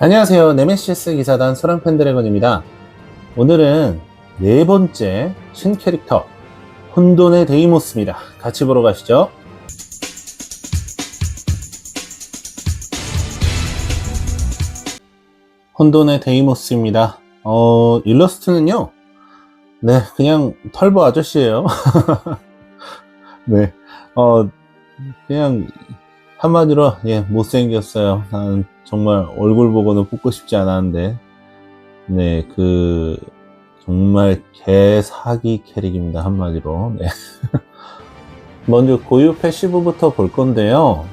안녕하세요. 네메시스 기사단 소랑펜드래곤입니다. 오늘은 네 번째 신캐릭터 혼돈의 데이모스입니다. 같이 보러 가시죠. 혼돈의 데이모스입니다. 일러스트는요, 네, 그냥 털보 아저씨예요. 네, 그냥 한마디로 못생겼어요. 난 정말 얼굴 보고는 뽑고 싶지 않았는데, 네, 정말 개사기 캐릭입니다. 한마디로. 네. 먼저 고유 패시브부터 볼 건데요.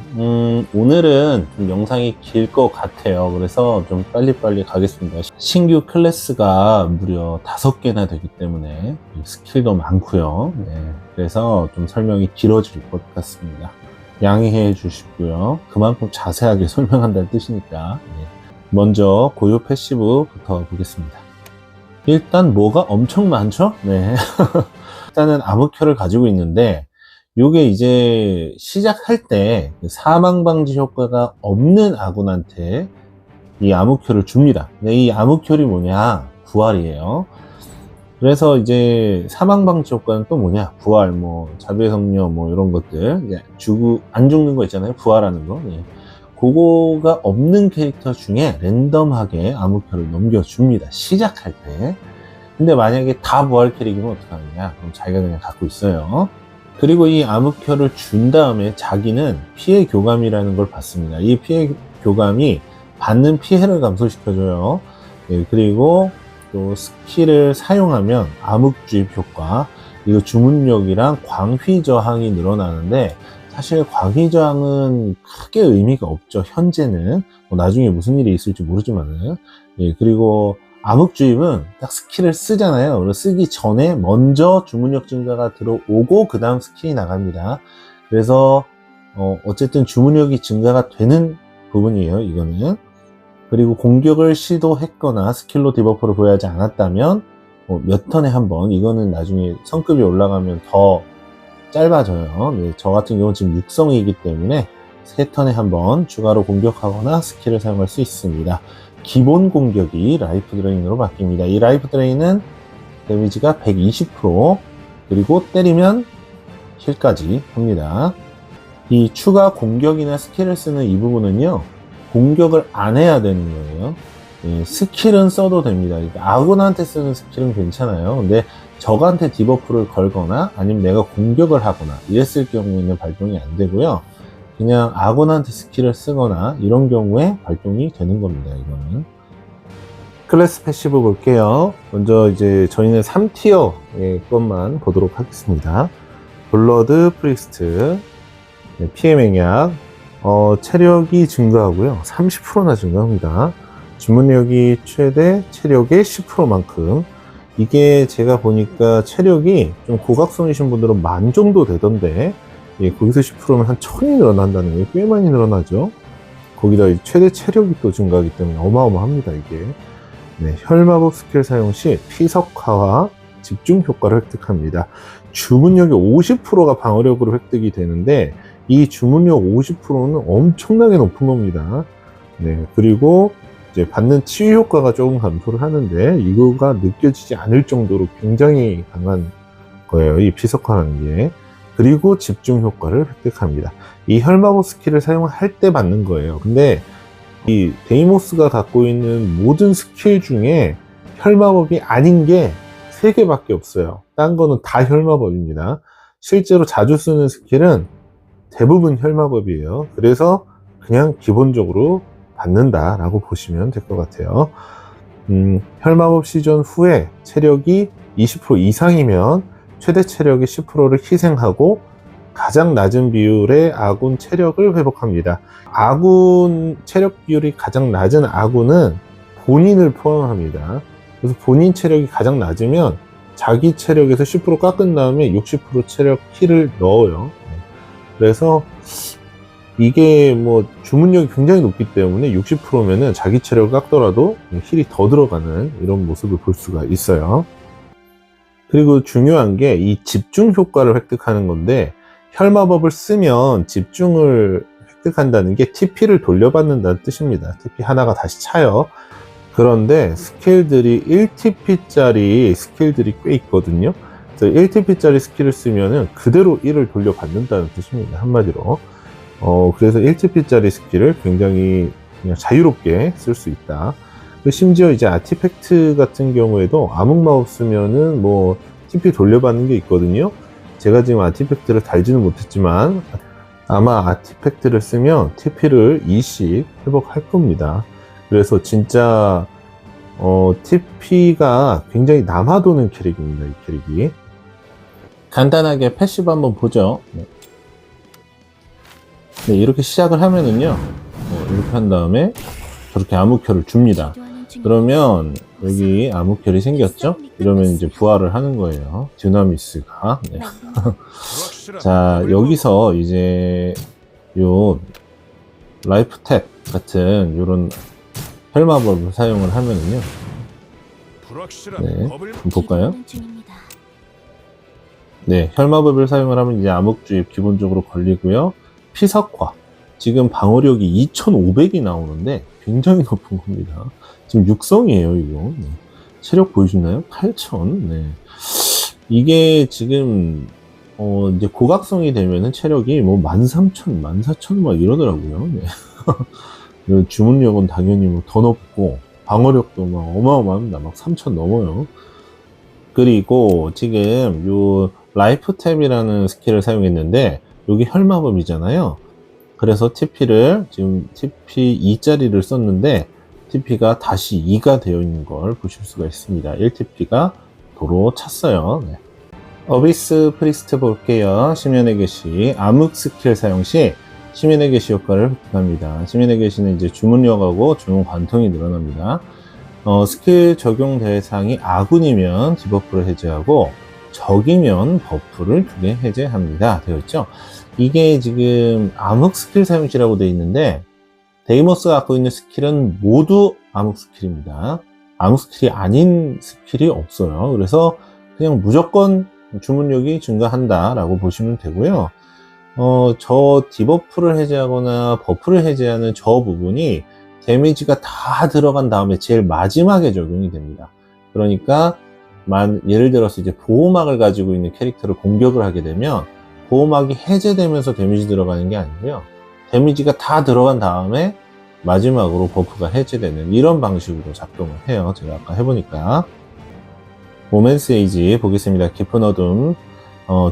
오늘은 좀 영상이 길 것 같아요. 그래서 좀 빨리빨리 가겠습니다. 신규 클래스가 무려 5개나 되기 때문에 스킬도 많고요. 네, 그래서 좀 설명이 길어질 것 같습니다. 양해해 주시고요. 그만큼 자세하게 설명한다는 뜻이니까. 네. 먼저 고유 패시브부터 보겠습니다. 일단 뭐가 엄청 많죠? 네. 일단은 암흑혈을 가지고 있는데, 요게 이제 시작할 때 사망 방지 효과가 없는 아군한테 이 암흑혈을 줍니다. 근데 이 암흑혈이 뭐냐? 부활이에요. 그래서 이제 사망 방지 효과는 또 뭐냐? 부활, 자비의 성녀, 이런 것들. 이제 안 죽는 거 있잖아요. 부활하는 거. 네. 그거가 없는 캐릭터 중에 랜덤하게 암흑혈을 넘겨줍니다. 시작할 때. 근데 만약에 다 부활 캐릭이면 어떡하느냐? 그럼 자기가 그냥 갖고 있어요. 그리고 이 암흑혈을 준 다음에 자기는 피해 교감이라는 걸 받습니다. 이 피해 교감이 받는 피해를 감소시켜줘요. 네, 그리고 또 스킬을 사용하면 암흑주입 효과, 이거 주문력이랑 광휘 저항이 늘어나는데, 사실 광휘 저항은 크게 의미가 없죠. 현재는 나중에 무슨 일이 있을지 모르지만은. 예, 그리고 암흑주입은 딱 스킬을 쓰잖아요. 그래서 쓰기 전에 먼저 주문력 증가가 들어오고 그 다음 스킬이 나갑니다. 그래서 어쨌든 주문력이 증가가 되는 부분이에요. 이거는. 그리고 공격을 시도했거나 스킬로 디버프를 보유하지 않았다면 몇 턴에 한 번, 이거는 나중에 성급이 올라가면 더 짧아져요. 네, 저 같은 경우는 지금 육성이기 때문에 3턴에 한 번 추가로 공격하거나 스킬을 사용할 수 있습니다. 기본 공격이 라이프 드레인으로 바뀝니다. 이 라이프 드레인은 데미지가 120%, 그리고 때리면 힐까지 합니다. 이 추가 공격이나 스킬을 쓰는 이 부분은요, 공격을 안 해야 되는 거예요. 예, 스킬은 써도 됩니다. 그러니까 아군한테 쓰는 스킬은 괜찮아요. 근데 적한테 디버프를 걸거나 아니면 내가 공격을 하거나 이랬을 경우에는 발동이 안 되고요. 그냥 아군한테 스킬을 쓰거나 이런 경우에 발동이 되는 겁니다. 이거는. 클래스 패시브 볼게요. 먼저 이제 저희는 3티어의 것만 보도록 하겠습니다. 블러드 프리스트, 피해 맹약, 체력이 증가하고요. 30%나 증가합니다. 주문력이 최대 체력의 10%만큼. 이게 제가 보니까 체력이 좀 고각선이신 분들은 10,000 정도 되던데, 거기서 10%면 한 1000이 늘어난다는 거예요. 꽤 많이 늘어나죠. 거기다 최대 체력이 또 증가하기 때문에 어마어마합니다, 이게. 네, 혈마법 스킬 사용 시 피석화와 집중 효과를 획득합니다. 주문력이 50%가 방어력으로 획득이 되는데, 이 주문력 50%는 엄청나게 높은 겁니다. 네, 그리고 이제 받는 치유 효과가 조금 감소를 하는데, 이거가 느껴지지 않을 정도로 굉장히 강한 거예요, 이 피석화라는 게. 그리고 집중 효과를 획득합니다. 이 혈마법 스킬을 사용할 때 받는 거예요. 근데 이 데이모스가 갖고 있는 모든 스킬 중에 혈마법이 아닌 게 3개밖에 없어요. 딴 거는 다 혈마법입니다. 실제로 자주 쓰는 스킬은 대부분 혈마법이에요. 그래서 그냥 기본적으로 받는다라고 보시면 될 것 같아요. 혈마법 시전 후에 체력이 20% 이상이면 최대 체력의 10%를 희생하고 가장 낮은 비율의 아군 체력을 회복합니다. 아군 체력 비율이 가장 낮은 아군은 본인을 포함합니다. 그래서 본인 체력이 가장 낮으면 자기 체력에서 10% 깎은 다음에 60% 체력 힐을 넣어요. 그래서 이게 주문력이 굉장히 높기 때문에 60%면은 자기 체력을 깎더라도 힐이 더 들어가는 이런 모습을 볼 수가 있어요. 그리고 중요한 게 이 집중 효과를 획득하는 건데, 혈마법을 쓰면 집중을 획득한다는 게 TP를 돌려받는다는 뜻입니다. TP 하나가 다시 차요. 그런데 스킬들이 1TP짜리 스킬들이 꽤 있거든요. 그래서 1TP짜리 스킬을 쓰면은 그대로 1을 돌려받는다는 뜻입니다. 한마디로. 그래서 1TP짜리 스킬을 굉장히 그냥 자유롭게 쓸 수 있다. 심지어 이제 아티팩트 같은 경우에도 암흑마법 쓰면은 뭐 TP 돌려받는 게 있거든요. 제가 지금 아티팩트를 달지는 못했지만 아마 아티팩트를 쓰면 TP를 2씩 회복할 겁니다. 그래서 진짜 TP가 굉장히 남아도는 캐릭입니다. 이 캐릭이. 간단하게 패시브 한번 보죠. 네, 이렇게 시작을 하면은요, 이렇게 한 다음에 저렇게 암흑혈을 줍니다. 그러면 여기 암흑혈이 생겼죠? 이러면 이제 부활을 하는 거예요. 듀나미스가. 네. 자, 여기서 이제 요 라이프 탭 같은 요런 혈마법을 사용을 하면은요. 네, 한번 볼까요? 네, 혈마법을 사용을 하면 이제 암흑주입 기본적으로 걸리고요. 피석화. 지금 방어력이 2500이 나오는데 굉장히 높은 겁니다. 지금 육성이에요, 이거. 네. 체력 보여주나요? 8000. 네. 이게 지금 이제 고각성이 되면은 체력이 뭐 13000, 14000 막 이러더라고요. 네. 주문력은 당연히 뭐 더 높고 방어력도 막 어마어마합니다. 막 3000 넘어요. 그리고 지금 요 라이프 탭이라는 스킬을 사용했는데 여기 혈마법이잖아요. 그래서 TP를 지금 TP 2짜리를 썼는데 TP가 다시 2가 되어 있는 걸 보실 수가 있습니다. 1TP가 도로 찼어요. 네. 어비스 프리스트 볼게요. 심연의 계시 암흑 스킬 사용 시 심연의 계시 효과를 획득합니다. 심연의 계시는 이제 주문력하고 주문 관통이 늘어납니다. 스킬 적용 대상이 아군이면 디버프를 해제하고 적이면 버프를 2개 해제합니다. 되어 있죠? 이게 지금 암흑 스킬 사용시라고 되어 있는데 데이모스가 갖고 있는 스킬은 모두 암흑 스킬입니다. 암흑 스킬이 아닌 스킬이 없어요. 그래서 그냥 무조건 주문력이 증가한다 라고 보시면 되고요. 저 디버프를 해제하거나 버프를 해제하는 저 부분이 데미지가 다 들어간 다음에 제일 마지막에 적용이 됩니다. 그러니까 예를 들어서 이제 보호막을 가지고 있는 캐릭터를 공격을 하게 되면 보호막이 해제되면서 데미지 들어가는 게 아니고요. 데미지가 다 들어간 다음에 마지막으로 버프가 해제되는 이런 방식으로 작동을 해요. 제가 아까 해보니까. 모멘스 에이지 보겠습니다. 깊은 어둠.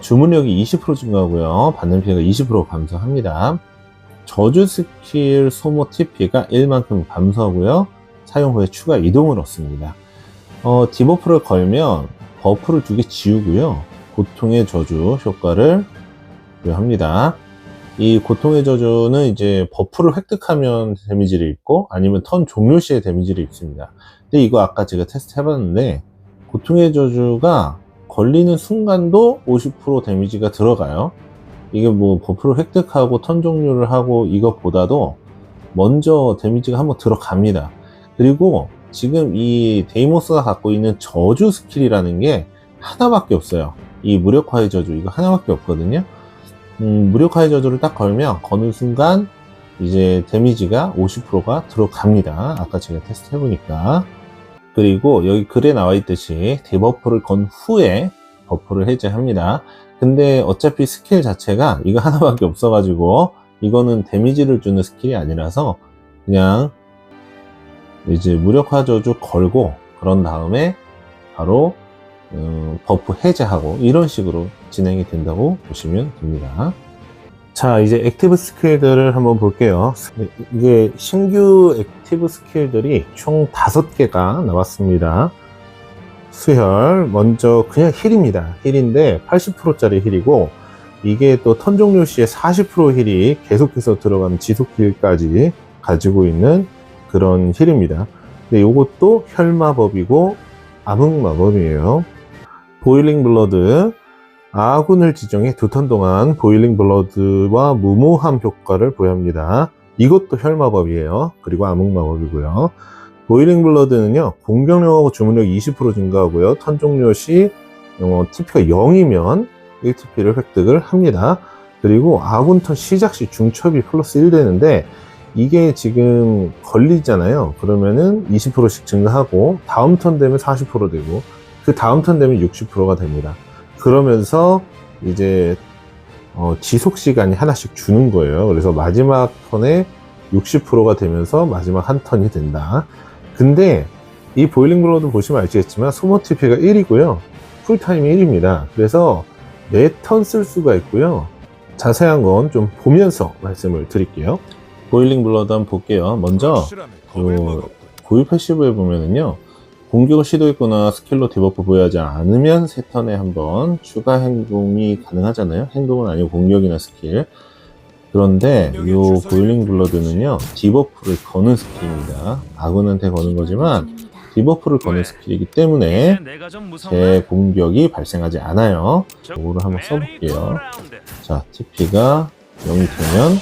주문력이 20% 증가하고요. 받는 피해가 20% 감소합니다. 저주 스킬 소모 TP가 1만큼 감소하고요. 사용 후에 추가 이동을 얻습니다. 디버프를 걸면 버프를 2개 지우고요. 고통의 저주 효과를 부여합니다. 이 고통의 저주는 이제 버프를 획득하면 데미지를 입고 아니면 턴 종료 시에 데미지를 입습니다. 근데 이거 아까 제가 테스트 해봤는데 고통의 저주가 걸리는 순간도 50% 데미지가 들어가요. 이게 뭐 버프를 획득하고 턴 종료를 하고 이것보다도 먼저 데미지가 한번 들어갑니다. 그리고 지금 이 데이모스가 갖고 있는 저주 스킬이라는 게 하나밖에 없어요. 이 무력화의 저주 이거 하나밖에 없거든요. 무력화의 저주를 딱 걸면 거는 순간 이제 데미지가 50%가 들어갑니다. 아까 제가 테스트 해보니까. 그리고 여기 글에 나와 있듯이 디버프를 건 후에 버프를 해제합니다. 근데 어차피 스킬 자체가 이거 하나밖에 없어가지고 이거는 데미지를 주는 스킬이 아니라서 그냥 이제 무력화 저주 걸고 그런 다음에 바로 버프 해제하고 이런 식으로 진행이 된다고 보시면 됩니다. 자, 이제 액티브 스킬들을 한번 볼게요. 이게 신규 액티브 스킬들이 총 5개가 나왔습니다. 수혈, 먼저 그냥 힐입니다. 힐인데 80%짜리 힐이고 이게 또 턴 종료 시에 40% 힐이 계속해서 들어가는 지속 힐까지 가지고 있는 그런 힐입니다. 근데 이것도 혈마법이고 암흑마법이에요. 보일링 블러드, 아군을 지정해 2턴 동안 보일링 블러드와 무모함 효과를 부여합니다. 이것도 혈마법이에요. 그리고 암흑마법이고요. 보일링 블러드는요, 공격력하고 주문력이 20% 증가하고요. 턴 종료 시 TP가 0이면 1TP를 획득을 합니다. 그리고 아군 턴 시작 시 중첩이 플러스 1 되는데, 이게 지금 걸리잖아요. 그러면은 20%씩 증가하고, 다음 턴 되면 40% 되고, 그 다음 턴 되면 60%가 됩니다. 그러면서 이제 지속 시간이 하나씩 주는 거예요. 그래서 마지막 턴에 60%가 되면서 마지막 한 턴이 된다. 근데 이 보일링 블러드 보시면 아시겠지만 소모 TP가 1이고요. 쿨타임이 1입니다. 그래서 4턴 쓸 수가 있고요. 자세한 건 좀 보면서 말씀을 드릴게요. 보일링 블러드 한번 볼게요. 먼저 고유 패시브에 보면은요, 공격을 시도했거나 스킬로 디버프 부여하지 않으면 3턴에 한번 추가 행동이 가능하잖아요. 행동은 아니고 공격이나 스킬. 그런데 이 보일링 블러드는요, 디버프를 거는 스킬입니다. 아군한테 거는 거지만 디버프를 거는 스킬이기 때문에 제 공격이 발생하지 않아요. 이거를 한번 써볼게요. 자, TP가 0이 되면,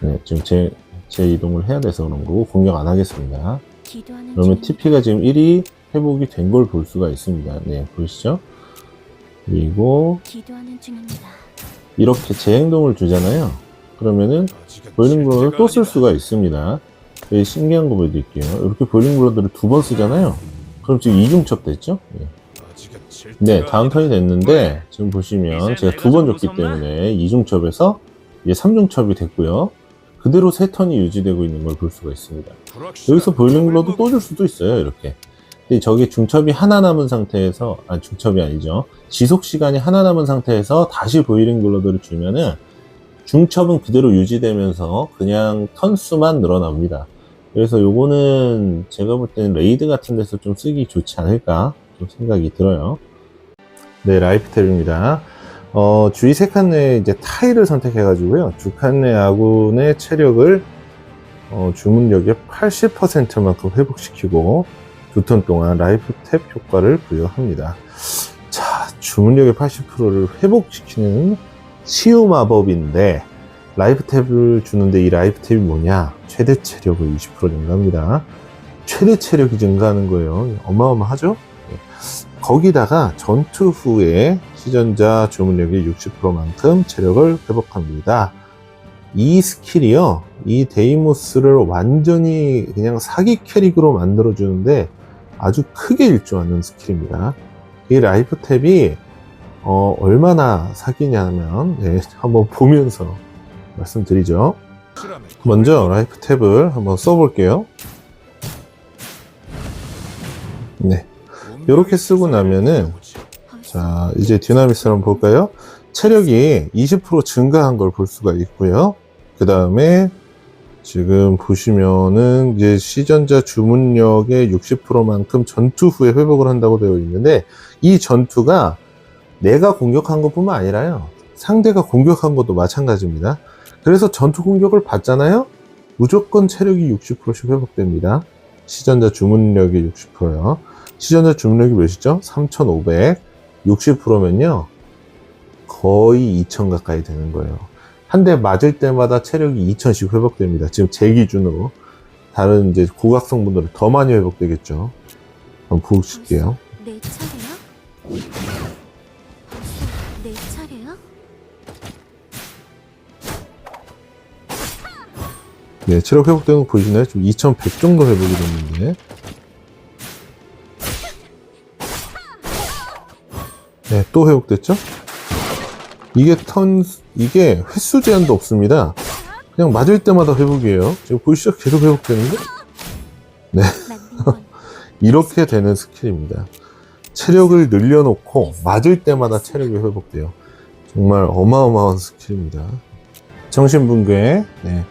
네, 지금 제 이동을 해야 돼서 그런 거고 공격 안 하겠습니다. 그러면 TP가 지금 1이 회복이 된 걸 볼 수가 있습니다. 네, 보이시죠? 그리고 이렇게 재행동을 주잖아요. 그러면은 보일링 블러드를 또 쓸 수가 있습니다. 되게 신기한 거 보여드릴게요. 이렇게 보일링 블러드를 2번 쓰잖아요. 그럼 지금 2중첩 됐죠? 네, 다음 턴이 됐는데 지금 보시면 제가 2번 줬기 때문에 2중첩에서 이제 3중첩이 됐고요. 그대로 3턴이 유지되고 있는 걸 볼 수가 있습니다. 여기서 보일링 블러드 또 줄 수도 있어요, 이렇게. 근데 저게 중첩이 하나 남은 상태에서, 중첩이 아니죠. 지속 시간이 하나 남은 상태에서 다시 보일링 블러드를 주면은 중첩은 그대로 유지되면서 그냥 턴수만 늘어납니다. 그래서 요거는 제가 볼 때는 레이드 같은 데서 좀 쓰기 좋지 않을까 좀 생각이 들어요. 네, 라이프 탭입니다. 주위 3칸 내에 이제 타일을 선택해가지고요. 2칸 내 아군의 체력을 주문력의 80%만큼 회복시키고 2턴 동안 라이프 탭 효과를 부여합니다. 자, 주문력의 80%를 회복시키는 치유 마법인데, 라이프 탭을 주는데 이 라이프 탭이 뭐냐? 최대 체력을 20% 증가합니다. 최대 체력이 증가하는 거예요. 어마어마하죠? 네. 거기다가 전투 후에 시전자 주문력의 60%만큼 체력을 회복합니다. 이 스킬이요, 이 데이모스를 완전히 그냥 사기 캐릭으로 만들어주는데 아주 크게 일조하는 스킬입니다. 이 라이프 탭이 얼마나 사기냐면, 네, 한번 보면서 말씀드리죠. 먼저 라이프 탭을 한번 써볼게요. 네, 이렇게 쓰고 나면은, 자, 이제 디나미스를 한번 볼까요? 체력이 20% 증가한 걸 볼 수가 있고요. 그 다음에 지금 보시면은 이제 시전자 주문력의 60%만큼 전투 후에 회복을 한다고 되어 있는데, 이 전투가 내가 공격한 것 뿐만 아니라요, 상대가 공격한 것도 마찬가지입니다. 그래서 전투 공격을 받잖아요? 무조건 체력이 60%씩 회복됩니다. 시전자 주문력이 60%요. 시전자 주문력이 몇이죠? 3500. 60%면요, 거의 2000 가까이 되는 거예요. 한 대 맞을 때마다 체력이 2000씩 회복됩니다. 지금 제 기준으로. 다른 이제 고각성 분들은 더 많이 회복되겠죠. 한번 보실게요. 내 차례야? 내 차례야? 네, 체력 회복되는 거 보이시나요? 지금 2100 정도 회복이 됐는데. 네, 또 회복됐죠? 이게 횟수 제한도 없습니다. 그냥 맞을 때마다 회복이에요. 지금 보시죠? 계속 회복되는데? 네. 이렇게 되는 스킬입니다. 체력을 늘려놓고 맞을 때마다 체력이 회복돼요. 정말 어마어마한 스킬입니다. 정신붕괴. 네.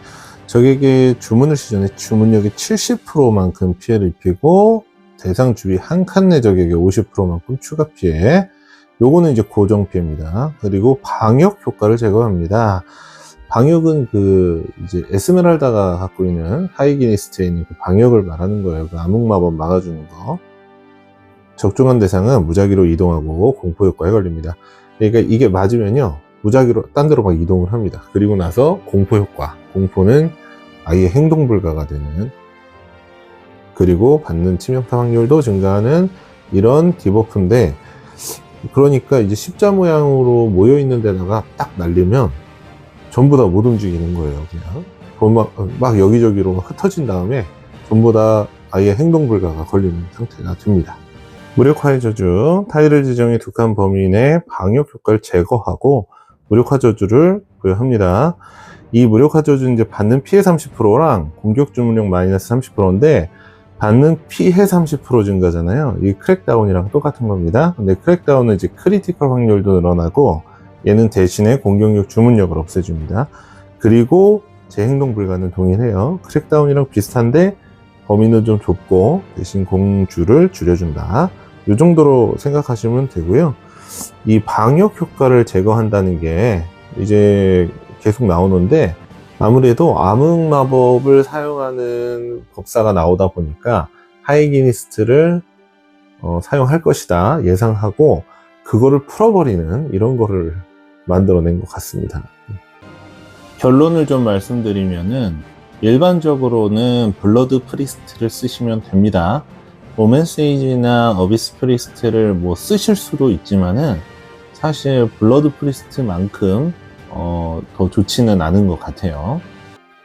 적에게 주문을 시전해 주문력의 70%만큼 피해를 입히고 대상 주위 한 칸 내 적에게 50%만큼 추가 피해. 요거는 이제 고정 피해입니다. 그리고 방역 효과를 제거합니다. 방역은 이제 에스메랄다가 갖고 있는 하이기니스트에 있는 그 방역을 말하는 거예요. 그 암흑마법 막아주는 거. 적중한 대상은 무작위로 이동하고 공포 효과에 걸립니다. 그러니까 이게 맞으면요, 무작위로 딴 데로 막 이동을 합니다. 그리고 나서 공포 효과. 공포는 아예 행동 불가가 되는, 그리고 받는 치명타 확률도 증가하는 이런 디버프인데, 그러니까 이제 십자 모양으로 모여 있는 데다가 딱 날리면 전부 다 못 움직이는 거예요. 그냥 막 여기저기로 흩어진 다음에 전부 다 아예 행동 불가가 걸리는 상태가 됩니다. 무력화의 저주, 타일을 지정해 두 칸 범위 내 방역 효과를 제거하고 무력화 저주를 부여합니다. 이 무력화 저주는 이제 받는 피해 30%랑 공격 주문력 마이너스 30%인데 받는 피해 30% 증가잖아요. 이 크랙다운이랑 똑같은 겁니다. 근데 크랙다운은 이제 크리티컬 확률도 늘어나고 얘는 대신에 공격력 주문력을 없애줍니다. 그리고 재행동 불가는 동일해요. 크랙다운이랑 비슷한데 범위는 좀 좁고 대신 공주를 줄여준다. 이 정도로 생각하시면 되고요. 이 방역 효과를 제거한다는 게 이제 계속 나오는데 아무래도 암흑 마법을 사용하는 법사가 나오다 보니까 하이기니스트를 사용할 것이다 예상하고 그거를 풀어버리는 이런 거를 만들어낸 것 같습니다. 결론을 좀 말씀드리면은 일반적으로는 블러드 프리스트를 쓰시면 됩니다. 로맨세이지나 어비스 프리스트를 뭐 쓰실 수도 있지만은 사실 블러드 프리스트만큼 더 좋지는 않은 것 같아요.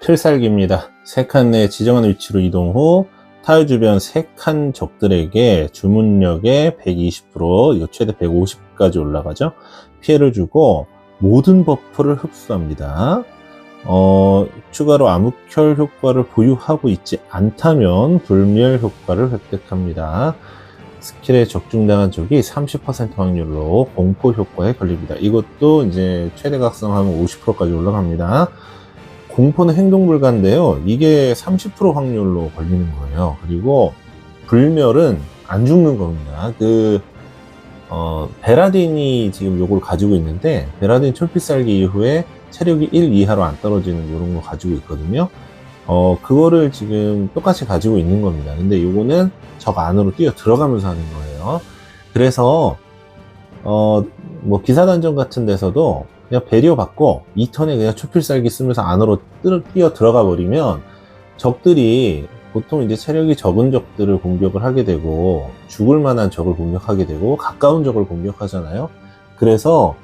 필살기입니다. 3칸 내 지정한 위치로 이동 후 타일 주변 3칸 적들에게 주문력의 120%, 이거 최대 150까지 올라가죠. 피해를 주고 모든 버프를 흡수합니다. 추가로 암흑혈 효과를 보유하고 있지 않다면 불멸 효과를 획득합니다. 스킬에 적중당한 적이 30% 확률로 공포 효과에 걸립니다. 이것도 이제 최대 각성하면 50%까지 올라갑니다. 공포는 행동 불가인데요. 이게 30% 확률로 걸리는 거예요. 그리고 불멸은 안 죽는 겁니다. 베라딘이 지금 요걸 가지고 있는데, 베라딘 철필살기 이후에 체력이 1 이하로 안 떨어지는 이런 거 가지고 있거든요. 그거를 지금 똑같이 가지고 있는 겁니다. 근데 요거는 적 안으로 뛰어 들어가면서 하는 거예요. 그래서, 뭐 기사단전 같은 데서도 그냥 배리어 받고 2턴에 그냥 초필살기 쓰면서 안으로 뛰어 들어가 버리면 적들이 보통 이제 체력이 적은 적들을 공격을 하게 되고 죽을 만한 적을 공격하게 되고 가까운 적을 공격하잖아요. 그래서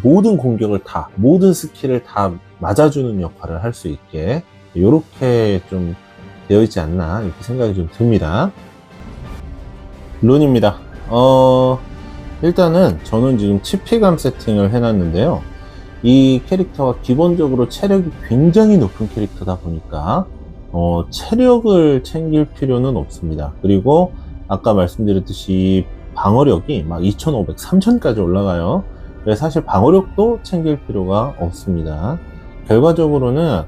모든 공격을 다, 모든 스킬을 다 맞아주는 역할을 할 수 있게 이렇게 좀 되어 있지 않나 이렇게 생각이 좀 듭니다. 룬입니다. 일단은 저는 지금 치피감 세팅을 해놨는데요. 이 캐릭터가 기본적으로 체력이 굉장히 높은 캐릭터다 보니까 체력을 챙길 필요는 없습니다. 그리고 아까 말씀드렸듯이 방어력이 막 2500, 3000까지 올라가요. 그래서 사실 방어력도 챙길 필요가 없습니다. 결과적으로는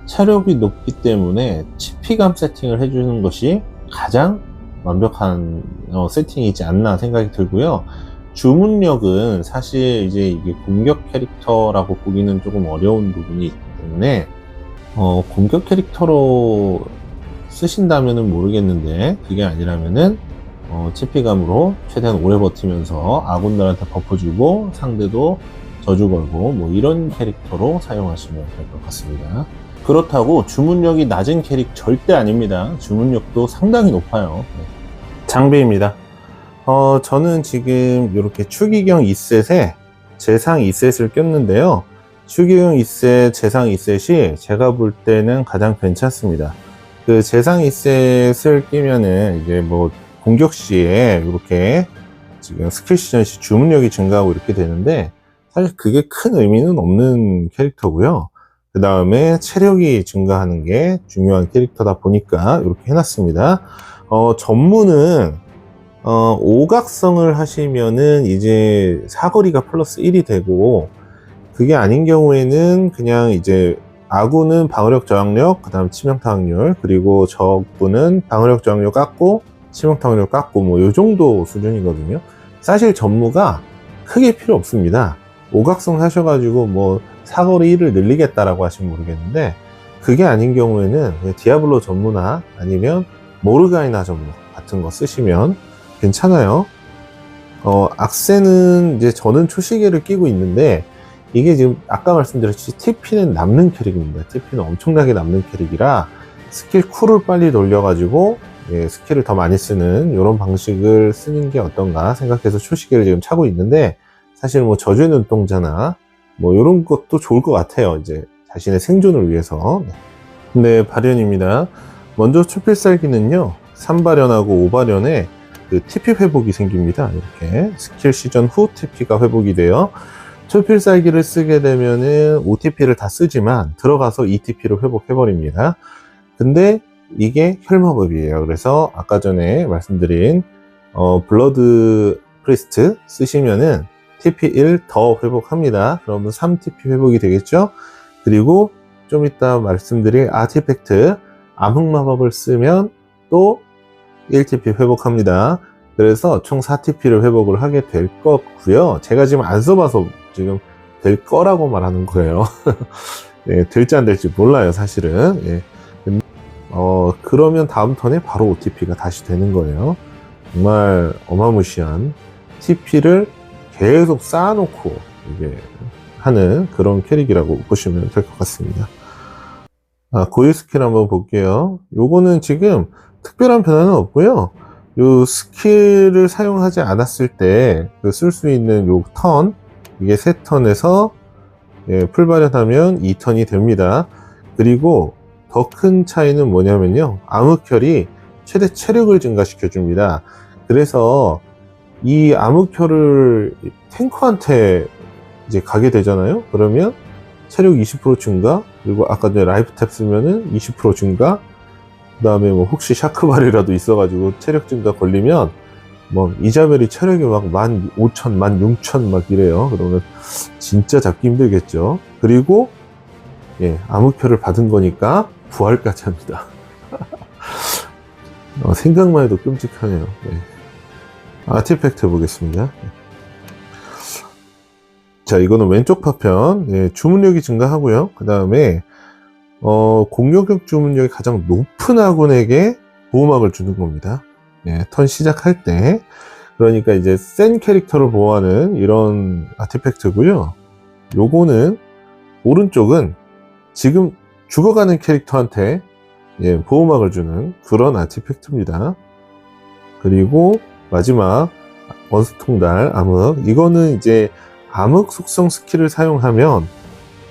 체력이 높기 때문에 치피감 세팅을 해주는 것이 가장 완벽한 세팅이지 않나 생각이 들고요. 주문력은 사실 이제 이게 공격 캐릭터라고 보기는 조금 어려운 부분이 있기 때문에 공격 캐릭터로 쓰신다면은 모르겠는데 그게 아니라면은 치피감으로 최대한 오래 버티면서 아군들한테 버프 주고 상대도 저주 걸고 뭐 이런 캐릭터로 사용하시면 될 것 같습니다. 그렇다고 주문력이 낮은 캐릭 절대 아닙니다. 주문력도 상당히 높아요. 장비입니다. 저는 지금 이렇게 추기경 2셋에 재상 2셋을 꼈는데요. 추기경 2셋, 재상 2셋이 제가 볼 때는 가장 괜찮습니다. 그 재상 2셋을 끼면은 이제 뭐 공격 시에 이렇게 지금 스킬 시전 시 주문력이 증가하고 이렇게 되는데 사실 그게 큰 의미는 없는 캐릭터고요. 그 다음에 체력이 증가하는 게 중요한 캐릭터다 보니까 이렇게 해놨습니다. 전문은 오각성을 하시면은 이제 사거리가 플러스 1이 되고 그게 아닌 경우에는 그냥 이제 아군은 방어력 저항력, 그 다음 치명타 확률, 그리고 적군은 방어력 저항력 깎고 치명타 확률 깎고 뭐 요 정도 수준이거든요. 사실 전무가 크게 필요 없습니다. 오각성 하셔가지고 뭐 사거리 1을 늘리겠다라고 하시면 모르겠는데 그게 아닌 경우에는 디아블로 전무나 아니면 모르가이나 전무 같은 거 쓰시면 괜찮아요. 악세는 이제 저는 초시계를 끼고 있는데 이게 지금 아까 말씀드렸듯이 TP는 남는 캐릭입니다. TP는 엄청나게 남는 캐릭이라 스킬 쿨을 빨리 돌려가지고 예, 스킬을 더 많이 쓰는 이런 방식을 쓰는 게 어떤가 생각해서 초시계를 지금 차고 있는데, 사실 뭐 저주의 눈동자나 뭐 이런 것도 좋을 것 같아요. 이제 자신의 생존을 위해서. 네, 발현입니다. 먼저 초필살기는요, 3발현하고 5발현에 그 TP 회복이 생깁니다. 이렇게 스킬 시전 후 TP가 회복이 돼요. 초필살기를 쓰게 되면은 OTP를 다 쓰지만 들어가서 ETP를 회복해버립니다. 근데 이게 혈마법이에요. 그래서 아까 전에 말씀드린 블러드 프리스트 쓰시면은 TP 1 더 회복합니다. 그러면 3TP 회복이 되겠죠. 그리고 좀 이따 말씀드릴 아티팩트 암흑마법을 쓰면 또 1TP 회복합니다. 그래서 총 4TP를 회복을 하게 될 거고요. 제가 지금 안 써봐서 지금 될 거라고 말하는 거예요. 네, 될지 안 될지 몰라요, 사실은. 예. 그러면 다음 턴에 바로 OTP가 다시 되는 거예요. 정말 어마무시한 TP를 계속 쌓아놓고 이게 하는 그런 캐릭이라고 보시면 될 것 같습니다. 고유 스킬 한번 볼게요. 요거는 지금 특별한 변화는 없고요. 요 스킬을 사용하지 않았을 때 쓸 수 있는 요 턴, 이게 3턴에서 풀발현하면 2턴이 됩니다. 그리고 더 큰 차이는 뭐냐면요, 암흑혈이 최대 체력을 증가시켜 줍니다. 그래서 이 암흑혈을 탱커한테 이제 가게 되잖아요. 그러면 체력 20% 증가, 그리고 아까 전에 라이프 탭 쓰면은 20% 증가, 그 다음에 뭐 혹시 샤크발이라도 있어가지고 체력 증가 걸리면 뭐 이자벨이 체력이 막 15,000, 16,000 막 이래요. 그러면 진짜 잡기 힘들겠죠. 그리고 암흑혈을 받은 거니까 부활까지 합니다. 생각만 해도 끔찍하네요. 아티팩트 보겠습니다. 자, 이거는 왼쪽 파편, 주문력이 증가하고요. 그 다음에 공격력 주문력이 가장 높은 아군에게 보호막을 주는 겁니다. 턴 시작할 때. 그러니까 이제 센 캐릭터를 보호하는 이런 아티팩트고요. 요거는 오른쪽은 지금 죽어가는 캐릭터한테 보호막을 주는 그런 아티팩트입니다. 그리고 마지막 원스통달 암흑, 이거는 이제 암흑 속성 스킬을 사용하면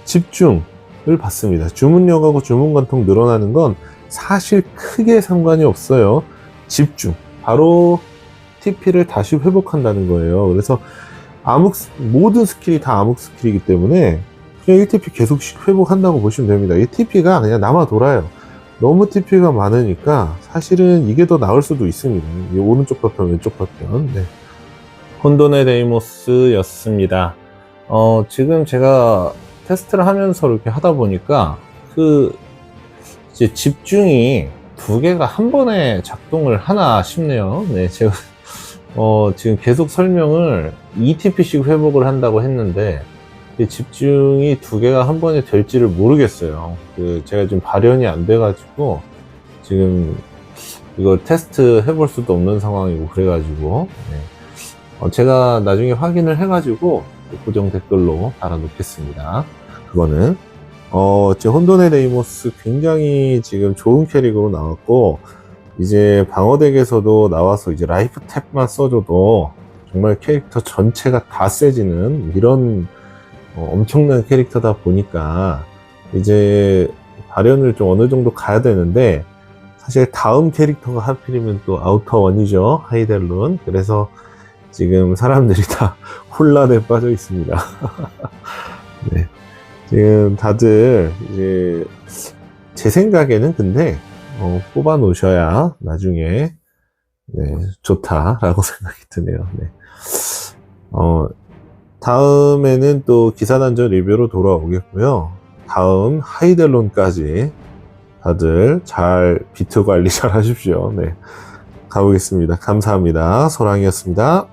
집중을 받습니다. 주문력하고 주문관통 늘어나는 건 사실 크게 상관이 없어요. 집중, 바로 TP를 다시 회복한다는 거예요. 그래서 모든 스킬이 다 암흑 스킬이기 때문에 그냥 1TP 계속 회복한다고 보시면 됩니다. 이 TP가 그냥 남아 돌아요. 너무 TP가 많으니까 사실은 이게 더 나을 수도 있습니다. 이 오른쪽 파편, 왼쪽 파편. 혼돈의 데이모스였습니다. 지금 제가 테스트를 하면서 이렇게 하다 보니까 이제 집중이 두 개가 한 번에 작동을 하나 싶네요. 제가 지금 계속 설명을 2TP씩 회복을 한다고 했는데 집중이 두 개가 한 번에 될지를 모르겠어요. 제가 지금 발현이 안 돼가지고 지금 이걸 테스트 해볼 수도 없는 상황이고 그래가지고 제가 나중에 확인을 해가지고 고정 댓글로 달아놓겠습니다. 그거는 제 혼돈의 데이모스 굉장히 지금 좋은 캐릭으로 나왔고, 이제 방어덱에서도 나와서 이제 라이프 탭만 써줘도 정말 캐릭터 전체가 다 세지는 이런 엄청난 캐릭터다 보니까 이제 발현을 좀 어느 정도 가야 되는데, 사실 다음 캐릭터가 하필이면 또 아우터1이죠. 하이델룬. 그래서 지금 사람들이 다 혼란에 빠져 있습니다. 지금 다들 이제 제 생각에는 근데 뽑아 놓으셔야 나중에 좋다라고 생각이 드네요. 다음에는 또 기사단전 리뷰로 돌아오겠고요. 다음 하이델론까지 다들 잘 비트 관리 잘 하십시오. 가보겠습니다. 감사합니다. 소랑이었습니다.